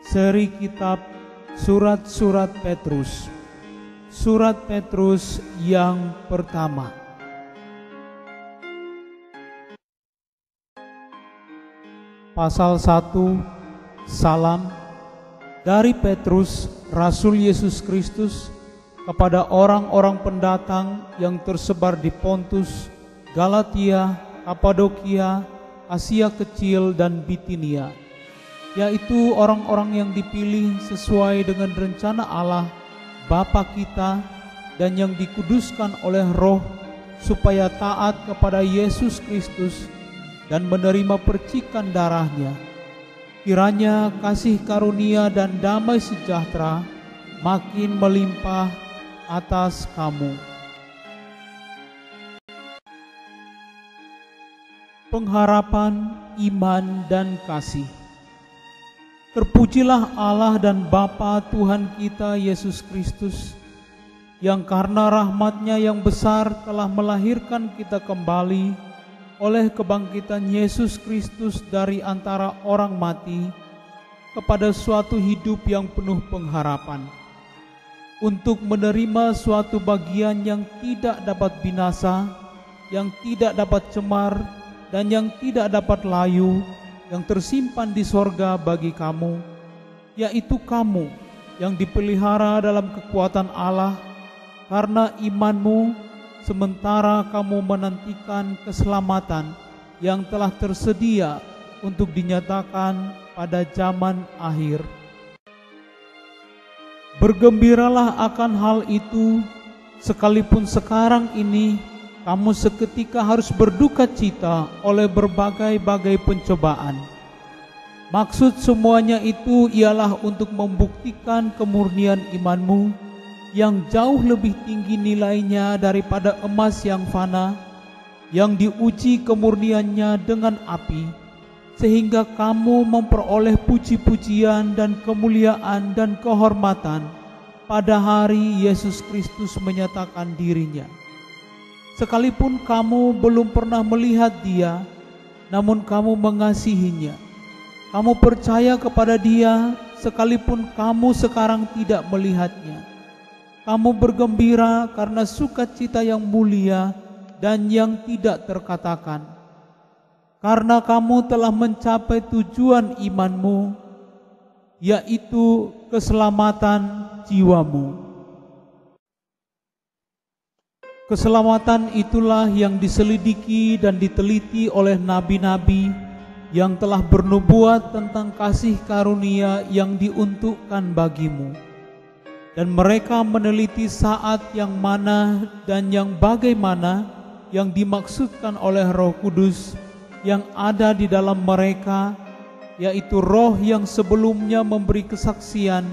Seri kitab Surat-surat Petrus. Surat Petrus yang pertama. Pasal 1. Salam dari Petrus, Rasul Yesus Kristus, kepada orang-orang pendatang yang tersebar di Pontus, Galatia, Kapadokia, Asia Kecil, dan Bitinia, yaitu orang-orang yang dipilih sesuai dengan rencana Allah Bapa kita dan yang dikuduskan oleh Roh supaya taat kepada Yesus Kristus dan menerima percikan darahnya. Kiranya kasih karunia dan damai sejahtera makin melimpah atas kamu. Pengharapan, iman, dan kasih. Terpujilah Allah dan Bapa Tuhan kita Yesus Kristus, yang karena rahmat-Nya yang besar telah melahirkan kita kembali oleh kebangkitan Yesus Kristus dari antara orang mati kepada suatu hidup yang penuh pengharapan, untuk menerima suatu bagian yang tidak dapat binasa, yang tidak dapat cemar, dan yang tidak dapat layu, yang tersimpan di sorga bagi kamu, yaitu kamu yang dipelihara dalam kekuatan Allah karena imanmu, sementara kamu menantikan keselamatan yang telah tersedia untuk dinyatakan pada zaman akhir. Bergembiralah akan hal itu, sekalipun sekarang ini kamu seketika harus berduka cita oleh berbagai-bagai pencobaan. Maksud semuanya itu ialah untuk membuktikan kemurnian imanmu yang jauh lebih tinggi nilainya daripada emas yang fana, yang diuji kemurniannya dengan api, sehingga kamu memperoleh puji-pujian dan kemuliaan dan kehormatan pada hari Yesus Kristus menyatakan dirinya. Sekalipun kamu belum pernah melihat Dia, namun kamu mengasihinya. Kamu percaya kepada Dia, sekalipun kamu sekarang tidak melihatnya. Kamu bergembira karena sukacita yang mulia dan yang tidak terkatakan, karena kamu telah mencapai tujuan imanmu, yaitu keselamatan jiwamu. Keselamatan itulah yang diselidiki dan diteliti oleh nabi-nabi yang telah bernubuat tentang kasih karunia yang diuntukkan bagimu. Dan mereka meneliti saat yang mana dan yang bagaimana yang dimaksudkan oleh Roh Kudus yang ada di dalam mereka, yaitu Roh yang sebelumnya memberi kesaksian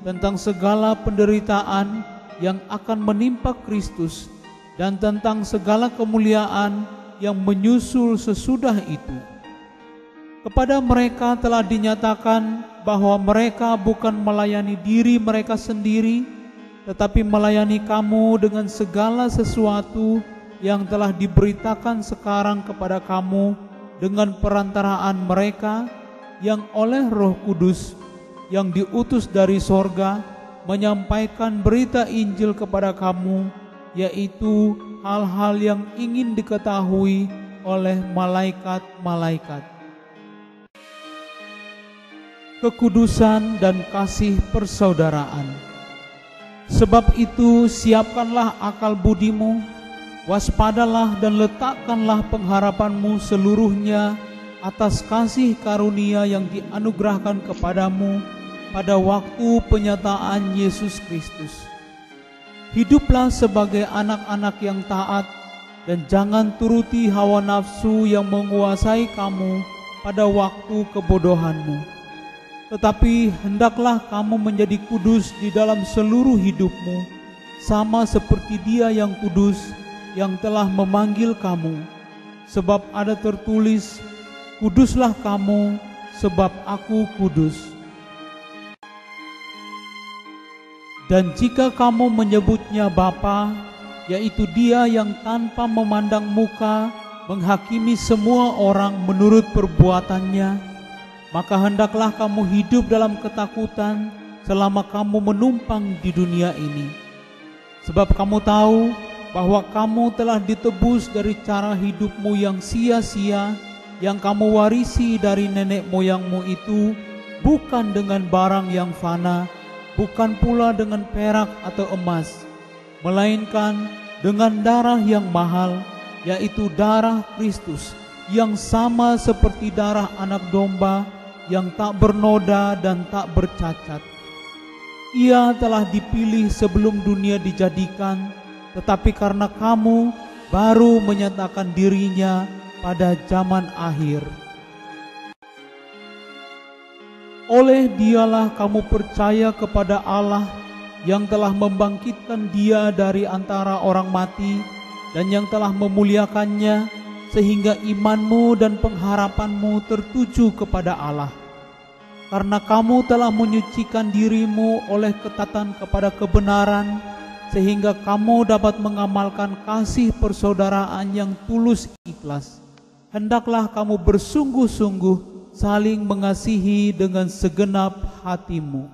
tentang segala penderitaan yang akan menimpa Kristus dan tentang segala kemuliaan yang menyusul sesudah itu. Kepada mereka telah dinyatakan bahwa mereka bukan melayani diri mereka sendiri, tetapi melayani kamu dengan segala sesuatu yang telah diberitakan sekarang kepada kamu dengan perantaraan mereka yang oleh Roh Kudus yang diutus dari sorga menyampaikan berita Injil kepada kamu, yaitu hal-hal yang ingin diketahui oleh malaikat-malaikat. Kekudusan dan kasih persaudaraan. Sebab itu siapkanlah akal budimu, waspadalah dan letakkanlah pengharapanmu seluruhnya atas kasih karunia yang dianugerahkan kepadamu pada waktu penyataan Yesus Kristus. Hiduplah sebagai anak-anak yang taat dan jangan turuti hawa nafsu yang menguasai kamu pada waktu kebodohanmu. Tetapi hendaklah kamu menjadi kudus di dalam seluruh hidupmu, sama seperti Dia yang kudus yang telah memanggil kamu. Sebab ada tertulis, kuduslah kamu sebab aku kudus. Dan jika kamu menyebutnya Bapa, yaitu Dia yang tanpa memandang muka menghakimi semua orang menurut perbuatannya, maka hendaklah kamu hidup dalam ketakutan selama kamu menumpang di dunia ini. Sebab kamu tahu bahwa kamu telah ditebus dari cara hidupmu yang sia-sia yang kamu warisi dari nenek moyangmu itu, bukan dengan barang yang fana, bukan pula dengan perak atau emas, melainkan dengan darah yang mahal, yaitu darah Kristus, yang sama seperti darah anak domba yang tak bernoda dan tak bercacat. Ia telah dipilih sebelum dunia dijadikan, tetapi karena kamu baru menyatakan dirinya pada zaman akhir. Oleh Dialah kamu percaya kepada Allah yang telah membangkitkan Dia dari antara orang mati dan yang telah memuliakannya, sehingga imanmu dan pengharapanmu tertuju kepada Allah. Karena kamu telah menyucikan dirimu oleh ketatan kepada kebenaran, sehingga kamu dapat mengamalkan kasih persaudaraan yang tulus ikhlas. Hendaklah kamu bersungguh-sungguh saling mengasihi dengan segenap hatimu.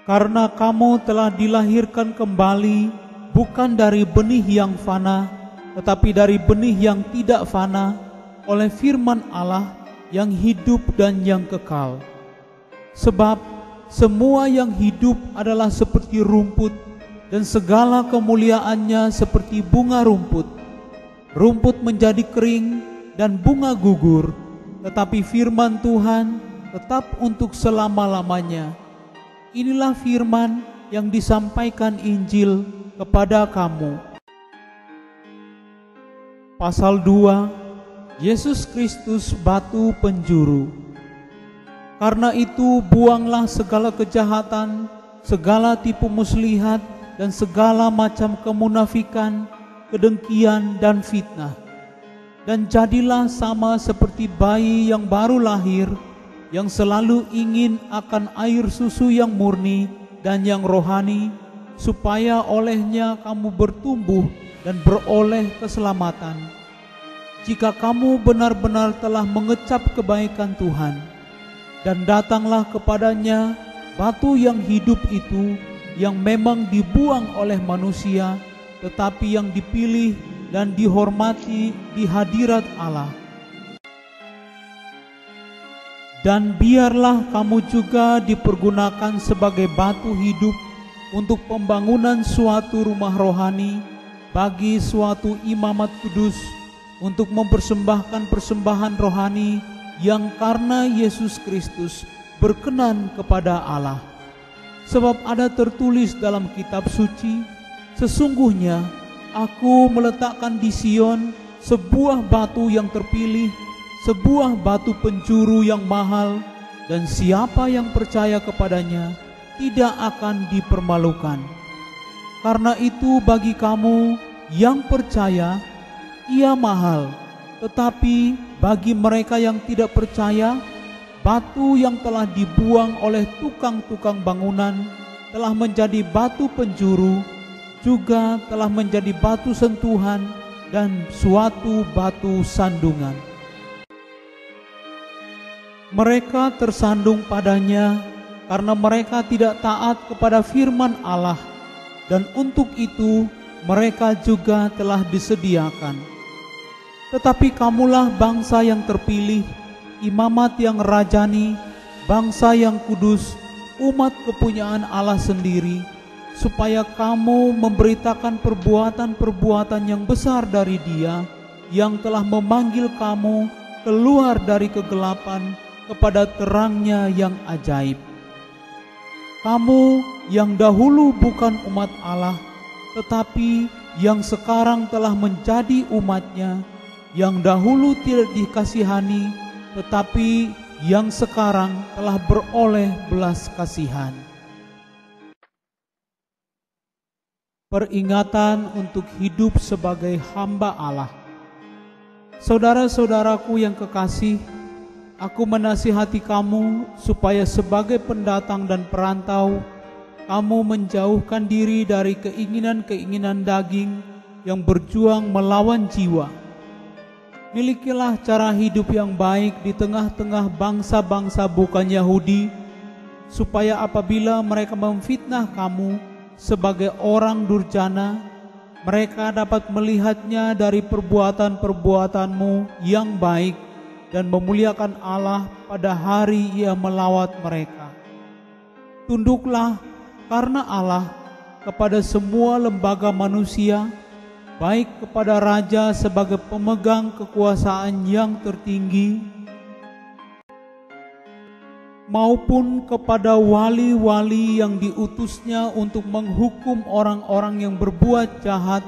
Karena kamu telah dilahirkan kembali bukan dari benih yang fana, tetapi dari benih yang tidak fana, oleh firman Allah yang hidup dan yang kekal. Sebab semua yang hidup adalah seperti rumput, dan segala kemuliaannya seperti bunga rumput. Rumput menjadi kering dan bunga gugur, tetapi firman Tuhan tetap untuk selama-lamanya. Inilah firman yang disampaikan Injil kepada kamu. Pasal 2, Yesus Kristus batu penjuru. Karena itu buanglah segala kejahatan, segala tipu muslihat, dan segala macam kemunafikan, kedengkian dan fitnah. Dan jadilah sama seperti bayi yang baru lahir, yang selalu ingin akan air susu yang murni dan yang rohani, supaya olehnya kamu bertumbuh dan beroleh keselamatan. Jika kamu benar-benar telah mengecap kebaikan Tuhan, dan datanglah kepadanya batu yang hidup itu, yang memang dibuang oleh manusia, tetapi yang dipilih dan dihormati di hadirat Allah. Dan biarlah kamu juga dipergunakan sebagai batu hidup untuk pembangunan suatu rumah rohani bagi suatu imamat kudus, untuk mempersembahkan persembahan rohani yang karena Yesus Kristus berkenan kepada Allah. Sebab ada tertulis dalam kitab suci, sesungguhnya aku meletakkan di Sion sebuah batu yang terpilih, sebuah batu penjuru yang mahal, dan siapa yang percaya kepadanya tidak akan dipermalukan. Karena itu bagi kamu yang percaya, ia mahal, tetapi bagi mereka yang tidak percaya, batu yang telah dibuang oleh tukang-tukang bangunan telah menjadi batu penjuru, juga telah menjadi batu sentuhan dan suatu batu sandungan. Mereka tersandung padanya karena mereka tidak taat kepada firman Allah, dan untuk itu mereka juga telah disediakan. Tetapi kamulah bangsa yang terpilih, imamat yang rajani, bangsa yang kudus, umat kepunyaan Allah sendiri, supaya kamu memberitakan perbuatan-perbuatan yang besar dari Dia yang telah memanggil kamu keluar dari kegelapan kepada terang-Nya yang ajaib. Kamu yang dahulu bukan umat Allah, tetapi yang sekarang telah menjadi umat-Nya, yang dahulu tidak dikasihani, tetapi yang sekarang telah beroleh belas kasihan. Peringatan untuk hidup sebagai hamba Allah. Saudara-saudaraku yang kekasih, aku menasihati kamu supaya sebagai pendatang dan perantau, kamu menjauhkan diri dari keinginan-keinginan daging yang berjuang melawan jiwa. Milikilah cara hidup yang baik di tengah-tengah bangsa-bangsa bukan Yahudi, supaya apabila mereka memfitnah kamu sebagai orang durjana, mereka dapat melihatnya dari perbuatan-perbuatanmu yang baik dan memuliakan Allah pada hari Ia melawat mereka. Tunduklah karena Allah kepada semua lembaga manusia, baik kepada raja sebagai pemegang kekuasaan yang tertinggi, maupun kepada wali-wali yang diutusnya untuk menghukum orang-orang yang berbuat jahat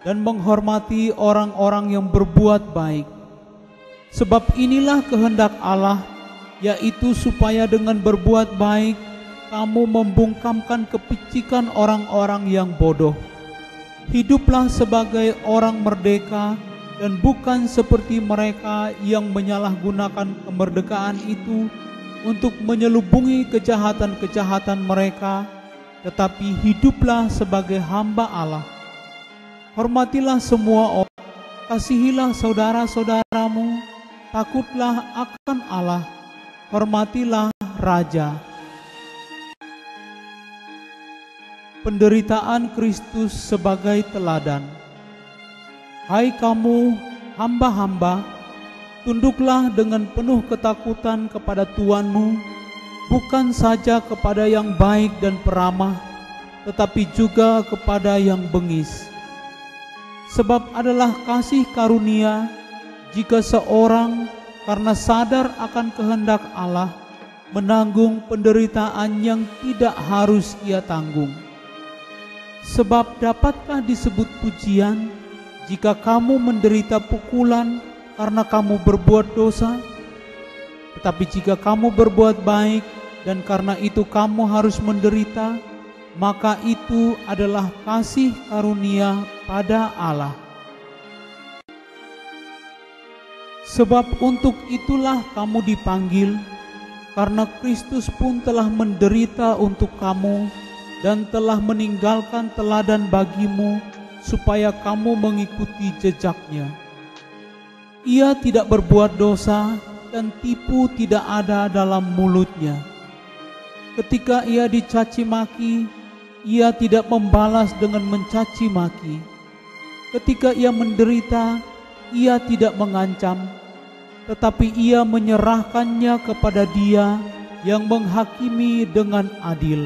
dan menghormati orang-orang yang berbuat baik. Sebab inilah kehendak Allah, yaitu supaya dengan berbuat baik kamu membungkamkan kepicikan orang-orang yang bodoh. Hiduplah sebagai orang merdeka dan bukan seperti mereka yang menyalahgunakan kemerdekaan itu untuk menyelubungi kejahatan-kejahatan mereka, tetapi hiduplah sebagai hamba Allah. Hormatilah semua orang, kasihilah saudara-saudaramu, takutlah akan Allah, hormatilah raja. Penderitaan Kristus sebagai teladan. Hai kamu hamba-hamba, tunduklah dengan penuh ketakutan kepada Tuanmu, bukan saja kepada yang baik dan peramah, tetapi juga kepada yang bengis. Sebab adalah kasih karunia jika seorang karena sadar akan kehendak Allah menanggung penderitaan yang tidak harus ia tanggung. Sebab dapatkah disebut pujian jika kamu menderita pukulan karena kamu berbuat dosa? Tetapi jika kamu berbuat baik dan karena itu kamu harus menderita, maka itu adalah kasih karunia pada Allah. Sebab untuk itulah kamu dipanggil, karena Kristus pun telah menderita untuk kamu dan telah meninggalkan teladan bagimu, supaya kamu mengikuti jejaknya. Ia tidak berbuat dosa dan tipu tidak ada dalam mulutnya. Ketika ia dicaci maki, ia tidak membalas dengan mencaci maki. Ketika ia menderita, ia tidak mengancam, tetapi ia menyerahkannya kepada Dia yang menghakimi dengan adil.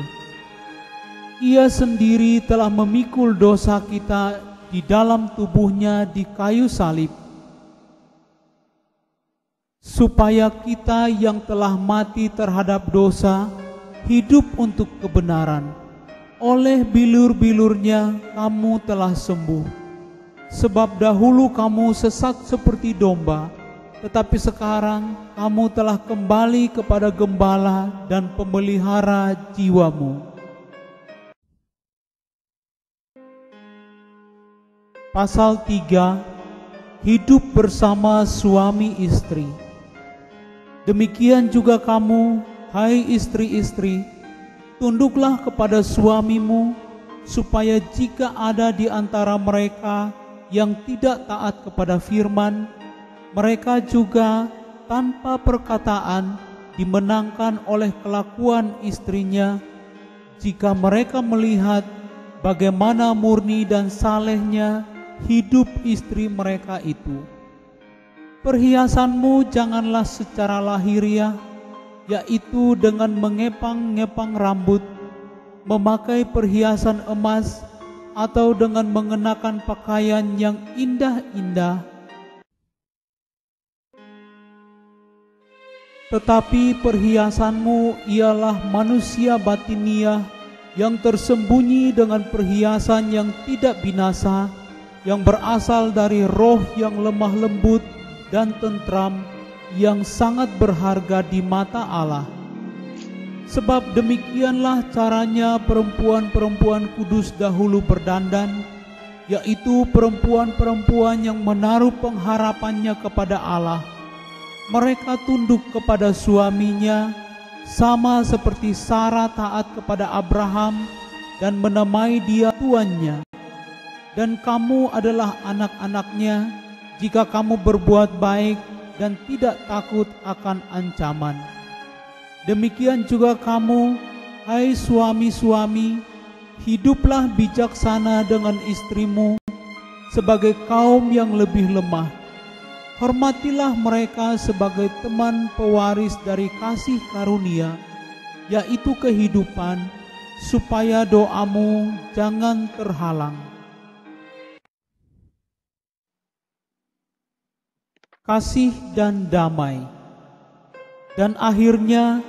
Ia sendiri telah memikul dosa kita di dalam tubuhnya di kayu salib, supaya kita yang telah mati terhadap dosa hidup untuk kebenaran. Oleh bilur-bilurnya kamu telah sembuh. Sebab dahulu kamu sesat seperti domba, tetapi sekarang kamu telah kembali kepada gembala dan pemelihara jiwamu. Pasal 3. Hidup bersama suami istri. Demikian juga kamu, hai istri-istri, tunduklah kepada suamimu, supaya jika ada di antara mereka yang tidak taat kepada firman, mereka juga tanpa perkataan dimenangkan oleh kelakuan istrinya, jika mereka melihat bagaimana murni dan salehnya hidup istri mereka itu. Perhiasanmu janganlah secara lahiriah, yaitu dengan mengepang-ngepang rambut, memakai perhiasan emas, atau dengan mengenakan pakaian yang indah-indah, tetapi perhiasanmu ialah manusia batiniah yang tersembunyi dengan perhiasan yang tidak binasa, yang berasal dari roh yang lemah lembut dan tentram, yang sangat berharga di mata Allah. Sebab demikianlah caranya perempuan-perempuan kudus dahulu berdandan, yaitu perempuan-perempuan yang menaruh pengharapannya kepada Allah. Mereka tunduk kepada suaminya, sama seperti Sarah taat kepada Abraham dan menamai dia tuannya. Dan kamu adalah anak-anaknya jika kamu berbuat baik dan tidak takut akan ancaman. Demikian juga kamu, hai suami-suami, hiduplah bijaksana dengan istrimu sebagai kaum yang lebih lemah. Hormatilah mereka sebagai teman pewaris dari kasih karunia, yaitu kehidupan, supaya doamu jangan terhalang. Kasih dan damai. Dan akhirnya,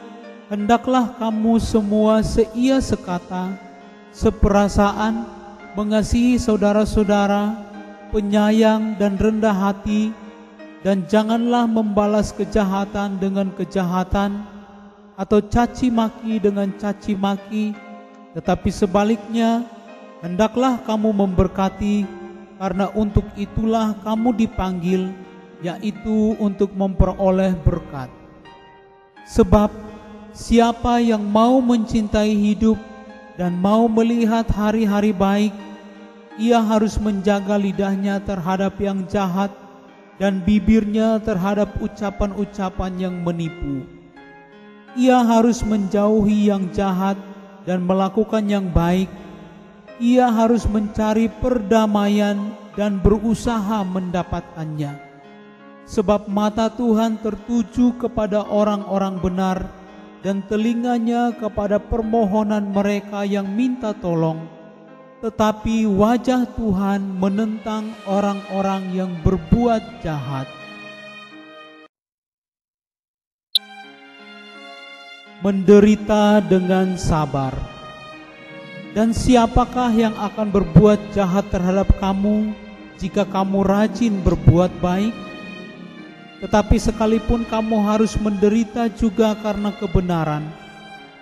hendaklah kamu semua seia sekata, seperasaan, mengasihi saudara-saudara, penyayang dan rendah hati, dan janganlah membalas kejahatan dengan kejahatan, atau caci maki dengan caci maki, tetapi sebaliknya, hendaklah kamu memberkati, karena untuk itulah kamu dipanggil, yaitu untuk memperoleh berkat. Sebab siapa yang mau mencintai hidup dan mau melihat hari-hari baik, ia harus menjaga lidahnya terhadap yang jahat dan bibirnya terhadap ucapan-ucapan yang menipu. Ia harus menjauhi yang jahat dan melakukan yang baik. Ia harus mencari perdamaian dan berusaha mendapatkannya. Sebab mata Tuhan tertuju kepada orang-orang benar dan telinganya kepada permohonan mereka yang minta tolong. Tetapi wajah Tuhan menentang orang-orang yang berbuat jahat. Menderita dengan sabar. Dan siapakah yang akan berbuat jahat terhadap kamu jika kamu rajin berbuat baik? Tetapi sekalipun kamu harus menderita juga karena kebenaran,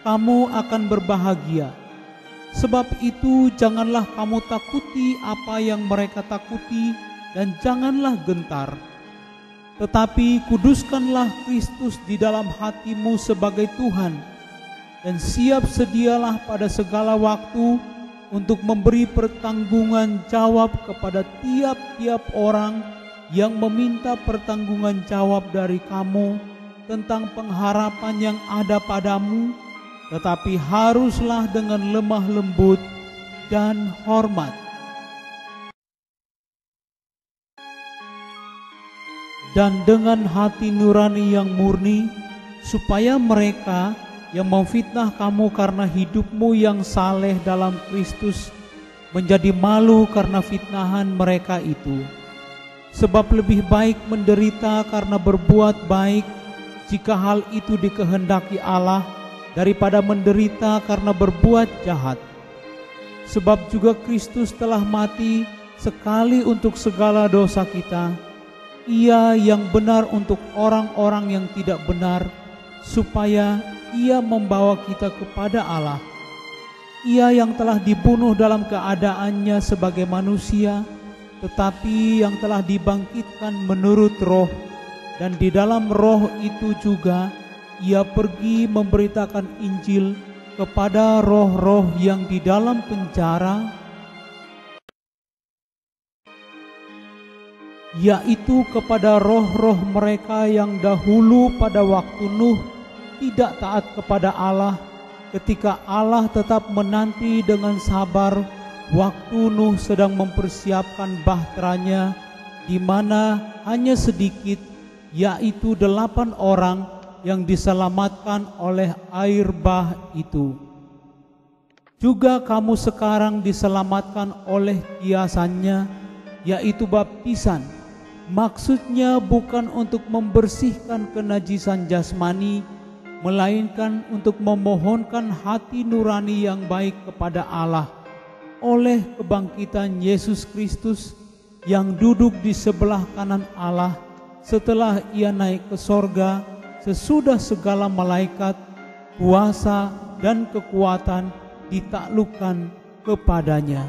kamu akan berbahagia. Sebab itu janganlah kamu takuti apa yang mereka takuti, dan janganlah gentar. Tetapi kuduskanlah Kristus di dalam hatimu sebagai Tuhan, dan siap sedialah pada segala waktu untuk memberi pertanggungan jawab kepada tiap-tiap orang yang meminta pertanggungan jawab dari kamu tentang pengharapan yang ada padamu, tetapi haruslah dengan lemah lembut dan hormat. Dan dengan hati nurani yang murni, supaya mereka yang memfitnah kamu karena hidupmu yang saleh dalam Kristus menjadi malu karena fitnahan mereka itu. Sebab lebih baik menderita karena berbuat baik, jika hal itu dikehendaki Allah, daripada menderita karena berbuat jahat. Sebab juga Kristus telah mati sekali untuk segala dosa kita, Ia yang benar untuk orang-orang yang tidak benar, supaya Ia membawa kita kepada Allah. Ia yang telah dibunuh dalam keadaannya sebagai manusia, tetapi yang telah dibangkitkan menurut roh, dan di dalam roh itu juga Ia pergi memberitakan Injil kepada roh-roh yang di dalam penjara, yaitu kepada roh-roh mereka yang dahulu pada waktu Nuh tidak taat kepada Allah, ketika Allah tetap menanti dengan sabar waktu Nuh sedang mempersiapkan bahteranya, di mana hanya sedikit, yaitu 8 orang yang diselamatkan oleh air bah itu. Juga kamu sekarang diselamatkan oleh kiasannya, yaitu baptisan. Maksudnya bukan untuk membersihkan kenajisan jasmani, melainkan untuk memohonkan hati nurani yang baik kepada Allah oleh kebangkitan Yesus Kristus yang duduk di sebelah kanan Allah setelah Ia naik ke sorga sesudah segala malaikat, kuasa dan kekuatan ditaklukkan kepadanya.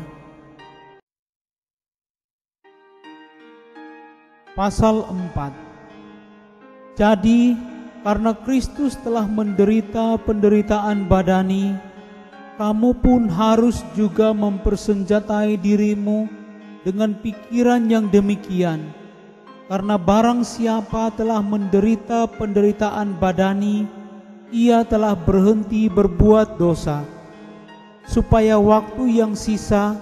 Pasal 4. Jadi karena Kristus telah menderita penderitaan badani, kamu pun harus juga mempersenjatai dirimu dengan pikiran yang demikian. karena barang siapa telah menderita penderitaan badani, ia telah berhenti berbuat dosa, supaya waktu yang sisa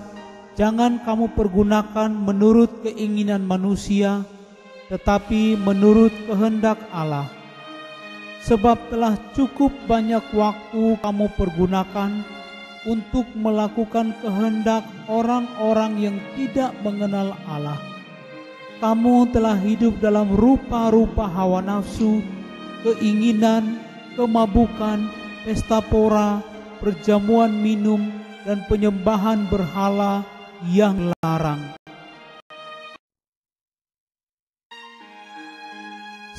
jangan kamu pergunakan menurut keinginan manusia, tetapi menurut kehendak Allah. Sebab telah cukup banyak waktu kamu pergunakan untuk melakukan kehendak orang-orang yang tidak mengenal Allah. Kamu telah hidup dalam rupa-rupa hawa nafsu, keinginan, kemabukan, pesta pora, perjamuan minum, dan penyembahan berhala yang larang.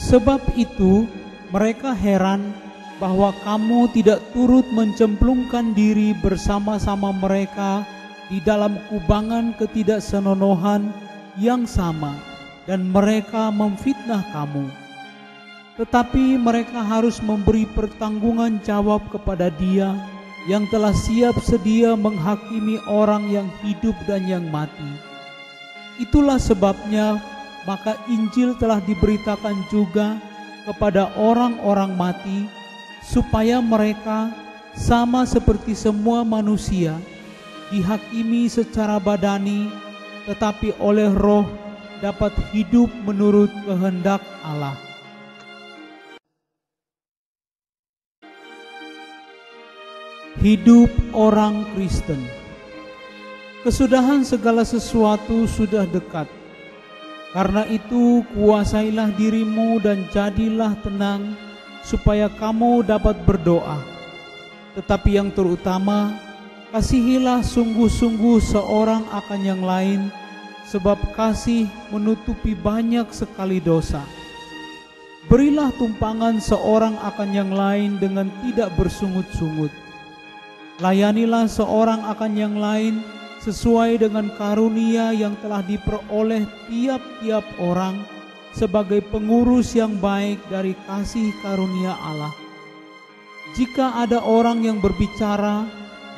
Sebab itu mereka heran bahwa kamu tidak turut mencemplungkan diri bersama-sama mereka di dalam kubangan ketidaksenonohan yang sama, dan mereka memfitnah kamu. Tetapi mereka harus memberi pertanggungan jawab kepada Dia yang telah siap sedia menghakimi orang yang hidup dan yang mati. Itulah sebabnya maka Injil telah diberitakan juga kepada orang-orang mati, supaya mereka sama seperti semua manusia dihakimi secara badani, tetapi oleh roh dapat hidup menurut kehendak Allah. Hidup orang Kristen. Kesudahan segala sesuatu sudah dekat. Karena itu kuasailah dirimu dan jadilah tenang, supaya kamu dapat berdoa. Tetapi yang terutama, kasihilah sungguh-sungguh seorang akan yang lain, sebab kasih menutupi banyak sekali dosa. Berilah tumpangan seorang akan yang lain dengan tidak bersungut-sungut. Layanilah seorang akan yang lain sesuai dengan karunia yang telah diperoleh tiap-tiap orang sebagai pengurus yang baik dari kasih karunia Allah. Jika ada orang yang berbicara,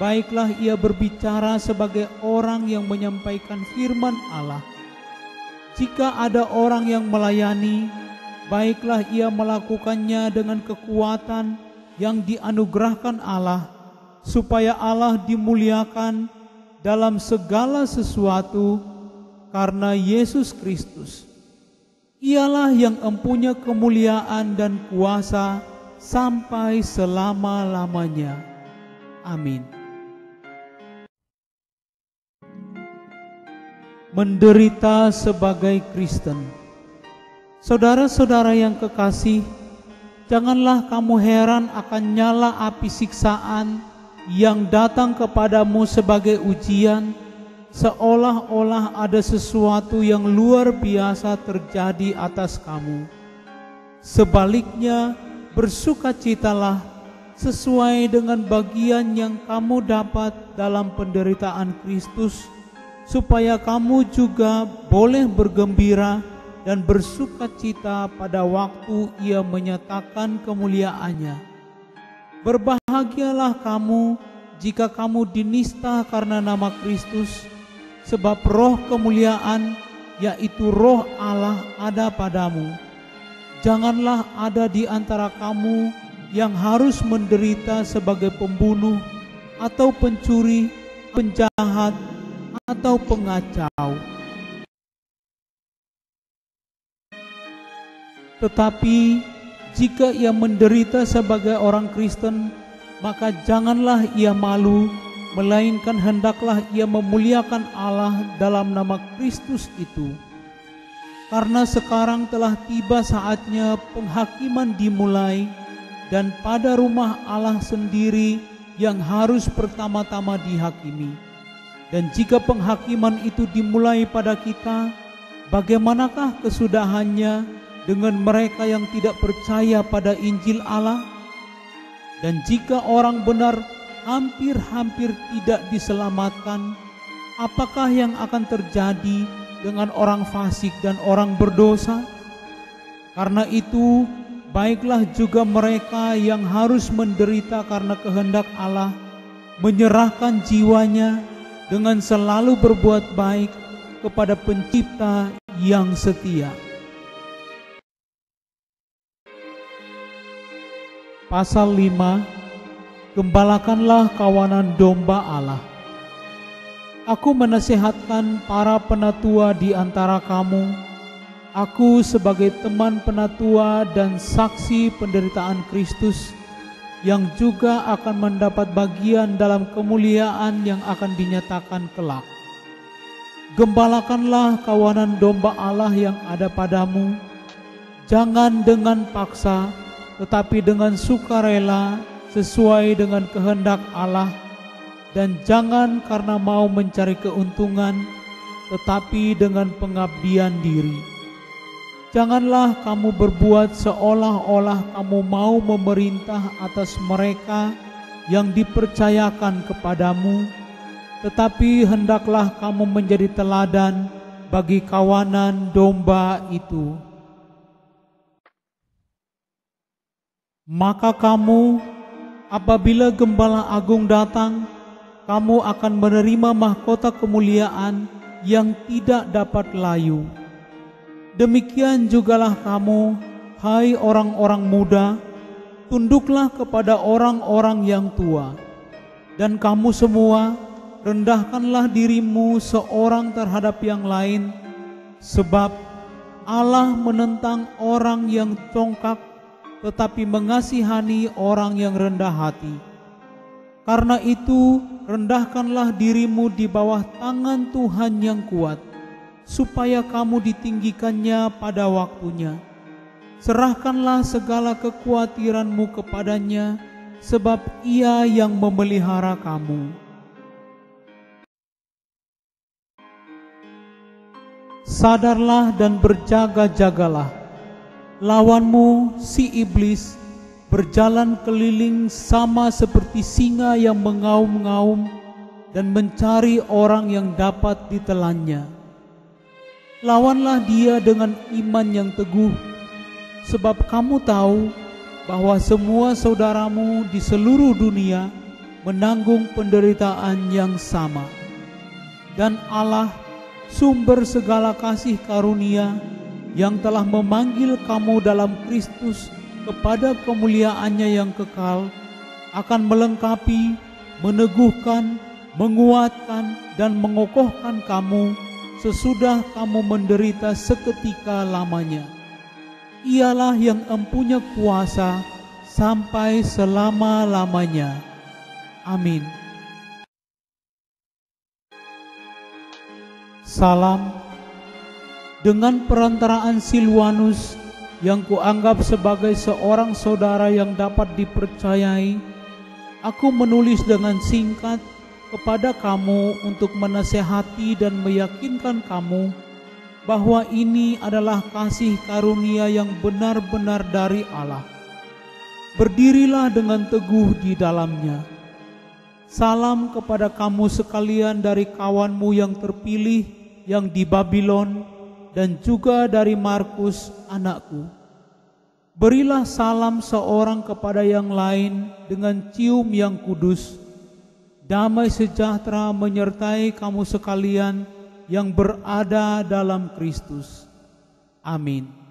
baiklah ia berbicara sebagai orang yang menyampaikan firman Allah. Jika ada orang yang melayani, baiklah ia melakukannya dengan kekuatan yang dianugerahkan Allah, supaya Allah dimuliakan dalam segala sesuatu karena Yesus Kristus. Ialah yang empunya kemuliaan dan kuasa sampai selama-lamanya. Amin. Menderita sebagai Kristen. Saudara-saudara yang kekasih, janganlah kamu heran akan nyala api siksaan yang datang kepadamu sebagai ujian, seolah-olah ada sesuatu yang luar biasa terjadi atas kamu. Sebaliknya, bersukacitalah sesuai dengan bagian yang kamu dapat dalam penderitaan Kristus, supaya kamu juga boleh bergembira dan bersukacita pada waktu Ia menyatakan kemuliaannya. Berbahagialah kamu jika kamu dinista karena nama Kristus, sebab roh kemuliaan, yaitu roh Allah, ada padamu. Janganlah ada di antara kamu yang harus menderita sebagai pembunuh, atau pencuri, penjahat, atau pengacau. Tetapi jika ia menderita sebagai orang Kristen, maka janganlah ia malu, melainkan hendaklah ia memuliakan Allah dalam nama Kristus itu. Karena sekarang telah tiba saatnya penghakiman dimulai, dan pada rumah Allah sendiri yang harus pertama-tama dihakimi. Dan jika penghakiman itu dimulai pada kita, bagaimanakah kesudahannya dengan mereka yang tidak percaya pada Injil Allah? Dan jika orang benar hampir-hampir tidak diselamatkan, apakah yang akan terjadi dengan orang fasik dan orang berdosa? Karena itu, baiklah juga mereka yang harus menderita karena kehendak Allah, menyerahkan jiwanya dengan selalu berbuat baik kepada Pencipta yang setia. pasal 5, gembalakanlah kawanan domba Allah. Aku menasihatkan para penatua di antara kamu. Aku sebagai teman penatua dan saksi penderitaan Kristus, yang juga akan mendapat bagian dalam kemuliaan yang akan dinyatakan kelak. Gembalakanlah kawanan domba Allah yang ada padamu, jangan dengan paksa, tetapi dengan sukarela sesuai dengan kehendak Allah, dan jangan karena mau mencari keuntungan, tetapi dengan pengabdian diri. Janganlah kamu berbuat seolah-olah kamu mau memerintah atas mereka yang dipercayakan kepadamu, tetapi hendaklah kamu menjadi teladan bagi kawanan domba itu. Maka kamu, apabila Gembala Agung datang, kamu akan menerima mahkota kemuliaan yang tidak dapat layu. Demikian jugalah kamu, hai orang-orang muda, tunduklah kepada orang-orang yang tua. Dan kamu semua, rendahkanlah dirimu seorang terhadap yang lain, sebab Allah menentang orang yang congkak, tetapi mengasihani orang yang rendah hati. Karena itu, rendahkanlah dirimu di bawah tangan Tuhan yang kuat, supaya kamu ditinggikannya pada waktunya. Serahkanlah segala kekhawatiranmu kepadanya, sebab Ia yang memelihara kamu. Sadarlah dan berjaga-jagalah. Lawanmu, si iblis, berjalan keliling sama seperti singa yang mengaum-ngaum dan mencari orang yang dapat ditelannya. Lawanlah dia dengan iman yang teguh, sebab kamu tahu bahwa semua saudaramu di seluruh dunia menanggung penderitaan yang sama. Dan Allah, sumber segala kasih karunia, yang telah memanggil kamu dalam Kristus kepada kemuliaannya yang kekal, akan melengkapi, meneguhkan, menguatkan, dan mengokohkan kamu sesudah kamu menderita seketika lamanya. Ialah yang empunya kuasa sampai selama-lamanya. Amin. Salam. Dengan perantaraan Silwanus, yang kuanggap sebagai seorang saudara yang dapat dipercayai, aku menulis dengan singkat kepada kamu untuk menasehati dan meyakinkan kamu bahwa ini adalah kasih karunia yang benar-benar dari Allah. Berdirilah dengan teguh di dalamnya. Salam kepada kamu sekalian dari kawanmu yang terpilih yang di Babylon, dan juga dari Markus anakku. Berilah salam seorang kepada yang lain dengan cium yang kudus. Damai sejahtera menyertai kamu sekalian yang berada dalam Kristus. Amin.